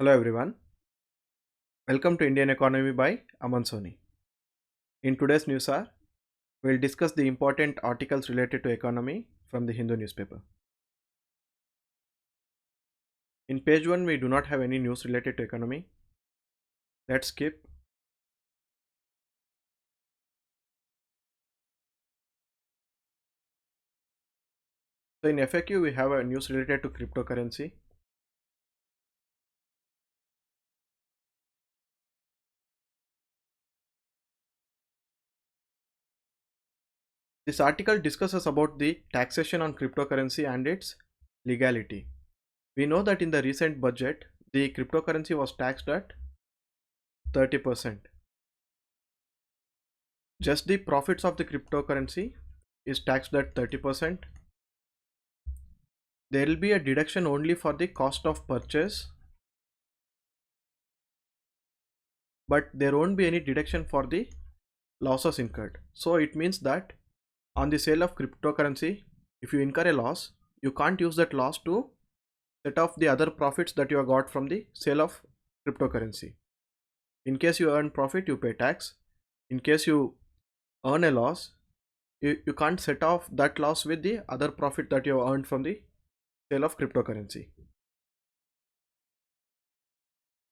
Hello everyone, welcome to Indian Economy by Aman Soni. In today's news hour, we'll discuss the important articles related to economy from the Hindu newspaper. In page 1, we do not have any news related to economy. Let's skip. So in FAQ, we have a news related to cryptocurrency. This article discusses about the taxation on cryptocurrency and its legality. We know that in the recent budget, the cryptocurrency was taxed at 30%. Just the profits of the cryptocurrency is taxed at 30%. There will be a deduction only for the cost of purchase, but there won't be any deduction for the losses incurred. So it means that on the sale of cryptocurrency, if you incur a loss, you can't use that loss to set off the other profits that you have got from the sale of cryptocurrency. In case you earn profit, you pay tax. In case you earn a loss, you can't set off that loss with the other profit that you have earned from the sale of cryptocurrency.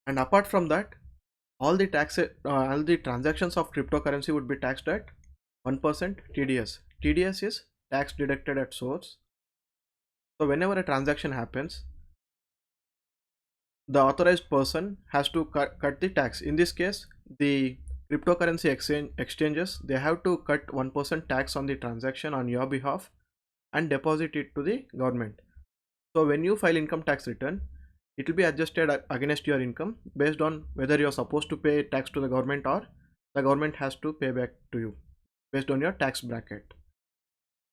And apart from that, all the transactions of cryptocurrency would be taxed at 1% TDS. TDS is tax deducted at source. So whenever a transaction happens, the authorized person has to cut the tax. In this case, the cryptocurrency exchanges, they have to cut 1% tax on the transaction on your behalf and deposit it to the government. So when you file income tax return, it will be adjusted against your income based on whether you are supposed to pay tax to the government or the government has to pay back to you based on your tax bracket.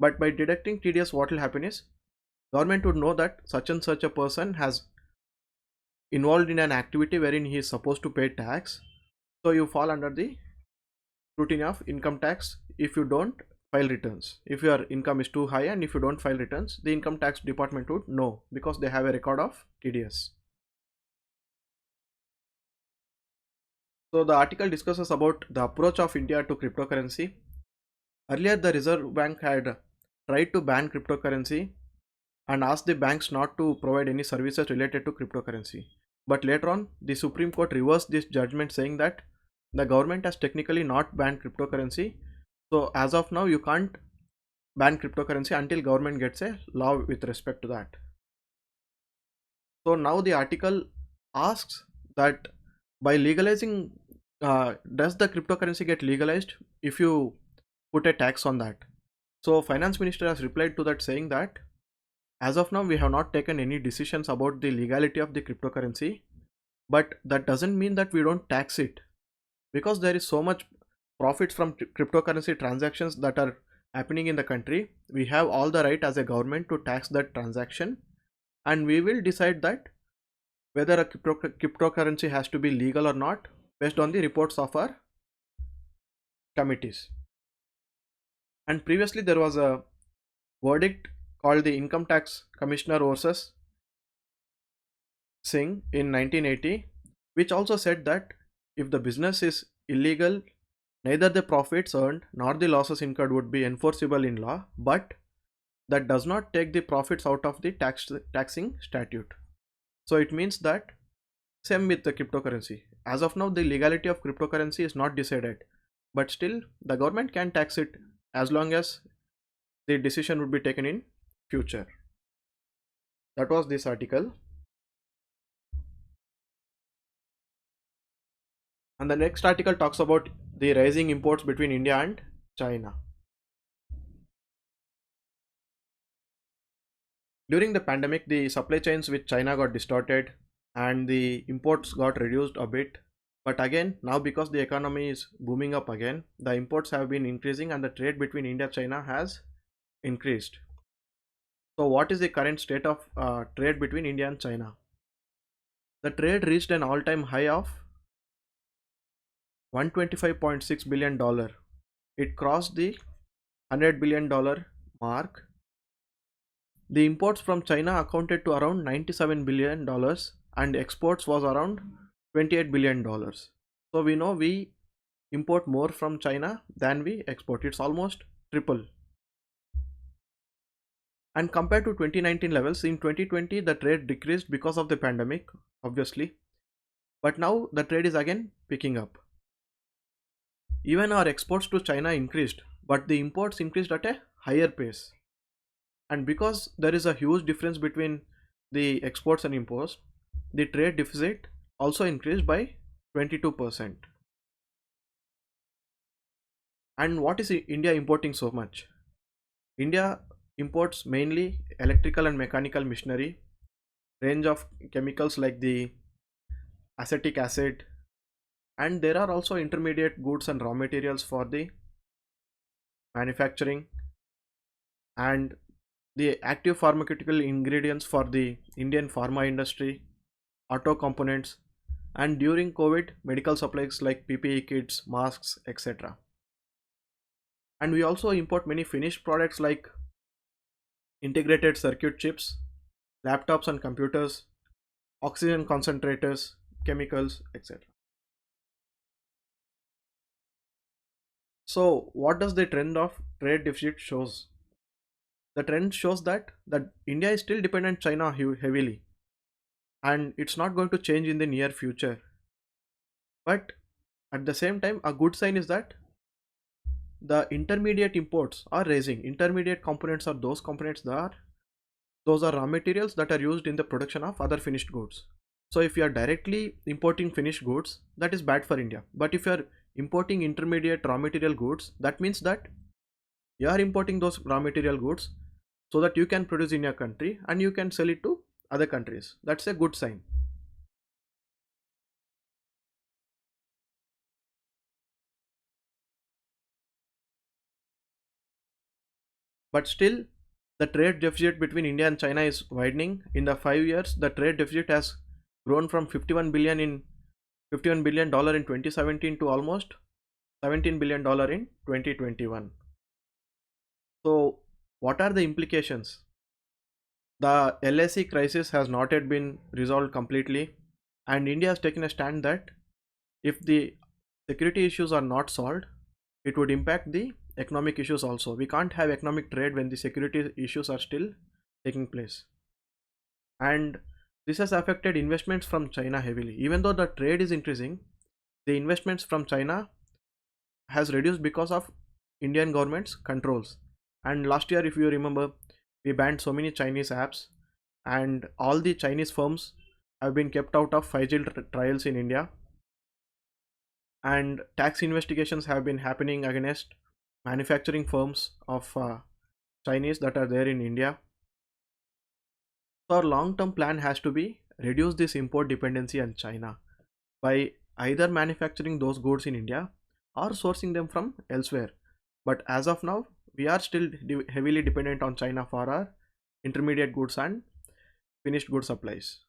But by deducting TDS, what will happen is government would know that such and such a person has involved in an activity wherein he is supposed to pay tax. So you fall under the scrutiny of income tax if you don't file returns. If your income is too high and if you don't file returns, the income tax department would know because they have a record of TDS. So the article discusses about the approach of India to cryptocurrency. Earlier, the Reserve Bank had tried to ban cryptocurrency and asked the banks not to provide any services related to cryptocurrency. But later on, the Supreme Court reversed this judgment saying that the government has technically not banned cryptocurrency. So as of now, you can't ban cryptocurrency until government gets a law with respect to that. So now the article asks that by legalizing, does the cryptocurrency get legalized if you put a tax on that? So finance minister has replied to that saying that as of now we have not taken any decisions about the legality of the cryptocurrency, but that doesn't mean that we don't tax it, because there is so much profits from cryptocurrency transactions that are happening in the country. We have all the right as a government to tax that transaction, and we will decide that whether a cryptocurrency has to be legal or not based on the reports of our committees. And previously there was a verdict called the Income Tax Commissioner versus Singh in 1980, which also said that if the business is illegal, neither the profits earned nor the losses incurred would be enforceable in law, but that does not take the profits out of the taxing statute. So it means that same with the cryptocurrency. As of now, the legality of cryptocurrency is not decided, but still the government can tax it as long as the decision would be taken in future. That was this article. And the next article talks about the rising imports between India and China. During the pandemic, the supply chains with China got distorted and the imports got reduced a bit. But again, now because the economy is booming up again, the imports have been increasing and the trade between India and China has increased. So what is the current state of trade between India and China? The trade reached an all-time high of $125.6 billion. It crossed the $100 billion mark. The imports from China accounted to around $97 billion and exports was around $28 billion. So we know we import more from China than we export. It's almost triple. And compared to 2019 levels, in 2020 the trade decreased because of the pandemic, obviously. But now the trade is again picking up. Even our exports to China increased, but the imports increased at a higher pace. And because there is a huge difference between the exports and imports, the trade deficit also increased by 22%. And what is India importing so much? India imports mainly electrical and mechanical machinery, range of chemicals like the acetic acid, and there are also intermediate goods and raw materials for the manufacturing, and the active pharmaceutical ingredients for the Indian pharma industry, auto components, and during COVID, medical supplies like PPE kits, masks, etc. And we also import many finished products like integrated circuit chips, laptops and computers, oxygen concentrators, chemicals, etc. So, what does the trend of trade deficit shows? The trend shows that India is still dependent China heavily, and it's not going to change in the near future. But at the same time, a good sign is that the intermediate imports are raising. Intermediate components are those components that are those are raw materials that are used in the production of other finished goods. So if you are directly importing finished goods, that is bad for India. But if you are importing intermediate raw material goods, that means that you are importing those raw material goods so that you can produce in your country and you can sell it to other countries. That's a good sign. But still, the trade deficit between India and China is widening. In the 5 years, the trade deficit has grown from 51 billion dollar in 2017 to almost $17 billion in 2021. So, what are the implications? The LAC crisis has not yet been resolved completely, and India has taken a stand that if the security issues are not solved, it would impact the economic issues also. We can't have economic trade when the security issues are still taking place. And this has affected investments from China heavily. Even though the trade is increasing, the investments from China has reduced because of Indian government's controls. And last year, if you remember, we banned so many Chinese apps, and all the Chinese firms have been kept out of 5G trials in India, and tax investigations have been happening against manufacturing firms of Chinese that are there in India. So our long-term plan has to be reduce this import dependency on China by either manufacturing those goods in India or sourcing them from elsewhere. But as of now, we are still heavily dependent on China for our intermediate goods and finished good supplies.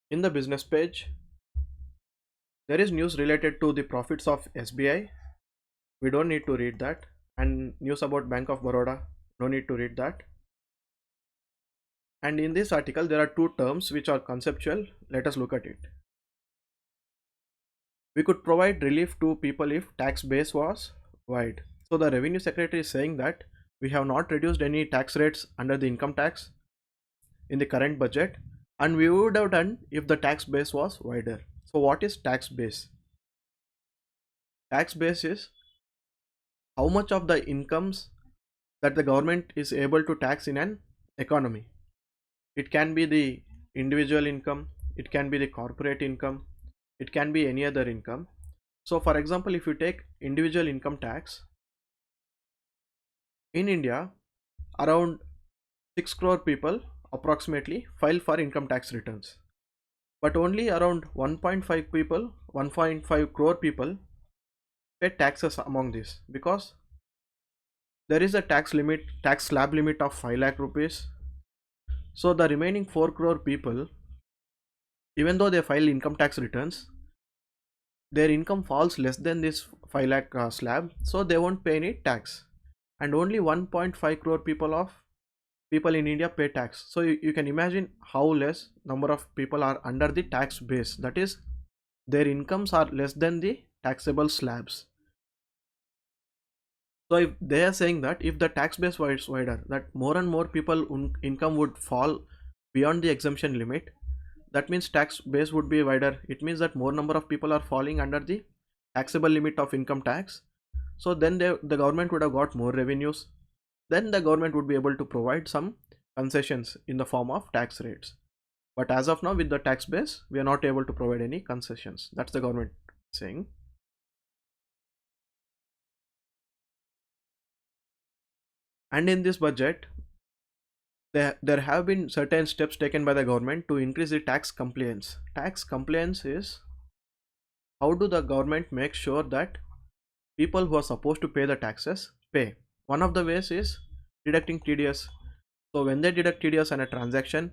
In the business page, there is news related to the profits of SBI. We don't need to read that. And news about Bank of Baroda. No need to read that. And in this article, there are two terms which are conceptual. Let us look at it. We could provide relief to people if tax base was wide. So the Revenue Secretary is saying that we have not reduced any tax rates under the income tax in the current budget, and we would have done if the tax base was wider. So what is tax base? Tax base is how much of the incomes that the government is able to tax in an economy. It can be the individual income, it can be the corporate income, it can be any other income. So for example, if you take individual income tax, in India, around 6 crore people approximately file for income tax returns, but only around 1.5 crore people pay taxes among this, because there is a tax slab limit of 5 lakh rupees. So the remaining 4 crore people, even though they file income tax returns, their income falls less than this 5 lakh slab, so they won't pay any tax, and only 1.5 crore people in India pay tax. So you can imagine how less number of people are under the tax base, that is their incomes are less than the taxable slabs. So if they are saying that if the tax base was wider, that more and more people income would fall beyond the exemption limit, that means tax base would be wider. It means that more number of people are falling under the taxable limit of income tax. So then the government would have got more revenues. Then the government would be able to provide some concessions in the form of tax rates. But as of now, with the tax base, we are not able to provide any concessions. That's the government saying. And in this budget, there have been certain steps taken by the government to increase the tax compliance. Tax compliance is how do the government make sure that people who are supposed to pay the taxes pay. One of the ways is deducting TDS. So when they deduct TDS on a transaction,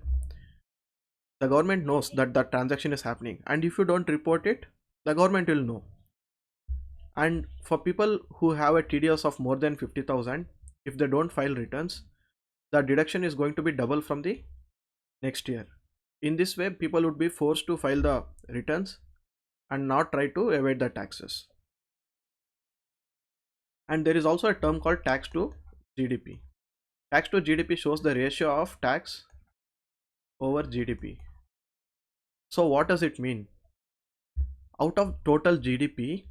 the government knows that that transaction is happening, and if you don't report it, the government will know. And for people who have a TDS of more than 50,000, if they don't file returns, the deduction is going to be double from the next year. In this way, people would be forced to file the returns and not try to evade the taxes. And there is also a term called tax to GDP. Tax to GDP shows the ratio of tax over GDP. So what does it mean? Out of total GDP,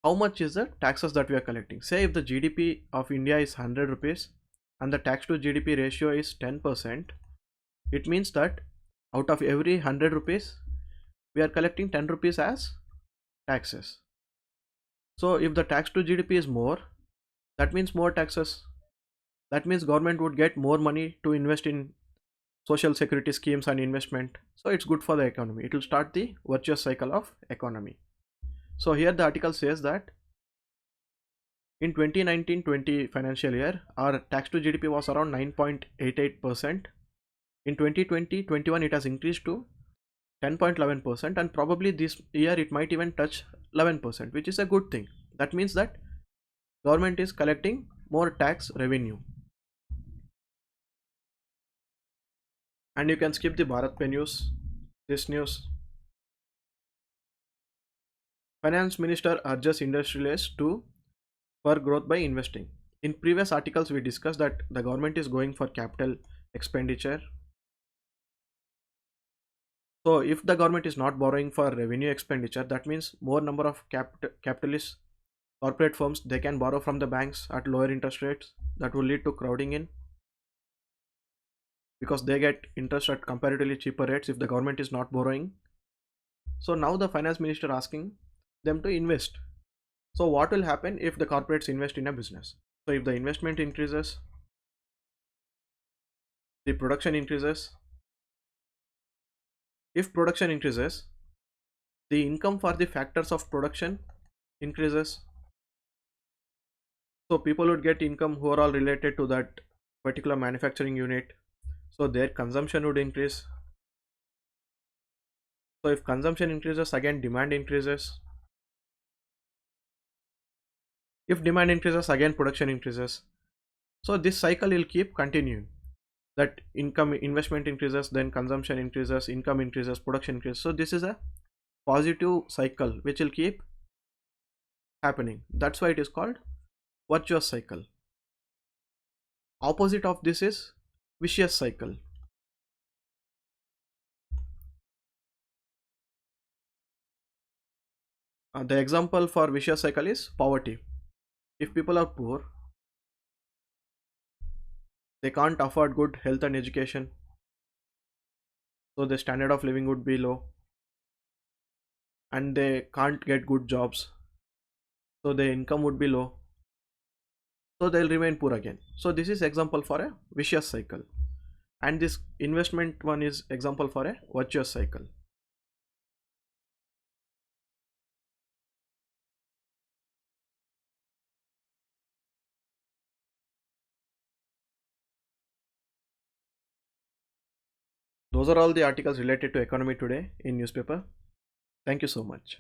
how much is the taxes that we are collecting? Say if the GDP of India is 100 rupees and the tax to GDP ratio is 10%, it means that out of every 100 rupees, we are collecting 10 rupees as taxes. So if the tax to GDP is more, that means more taxes. That means government would get more money to invest in social security schemes and investment. So it's good for the economy. It will start the virtuous cycle of economy. So here the article says that in 2019-20 financial year, our tax to GDP was around 9.88%. In 2020-21, it has increased to 10.11%, and probably this year it might even touch 11%, which is a good thing. That means that government is collecting more tax revenue. And you can skip the Bharat Pay news, this news. Finance Minister urges industrialists to spur growth by investing. In previous articles, we discussed that the government is going for capital expenditure. So if the government is not borrowing for revenue expenditure, that means more number of capitalists, corporate firms, they can borrow from the banks at lower interest rates. That will lead to crowding in, because they get interest at comparatively cheaper rates if the government is not borrowing. So now the finance minister asking them to invest. So what will happen if the corporates invest in a business? So if the investment increases, the production increases. If production increases, the income for the factors of production increases. So people would get income who are all related to that particular manufacturing unit. So their consumption would increase. So if consumption increases, again demand increases. If demand increases, again production increases. So this cycle will keep continuing. That investment increases, then consumption increases, income increases, production increases. So this is a positive cycle which will keep happening. That's why it is called virtuous cycle. Opposite of this is vicious cycle. The example for vicious cycle is poverty. If people are poor, they can't afford good health and education, so the standard of living would be low, and they can't get good jobs, so their income would be low, so they'll remain poor again. So this is example for a vicious cycle, and this investment one is example for a virtuous cycle. Those are all the articles related to economy today in newspaper. Thank you so much.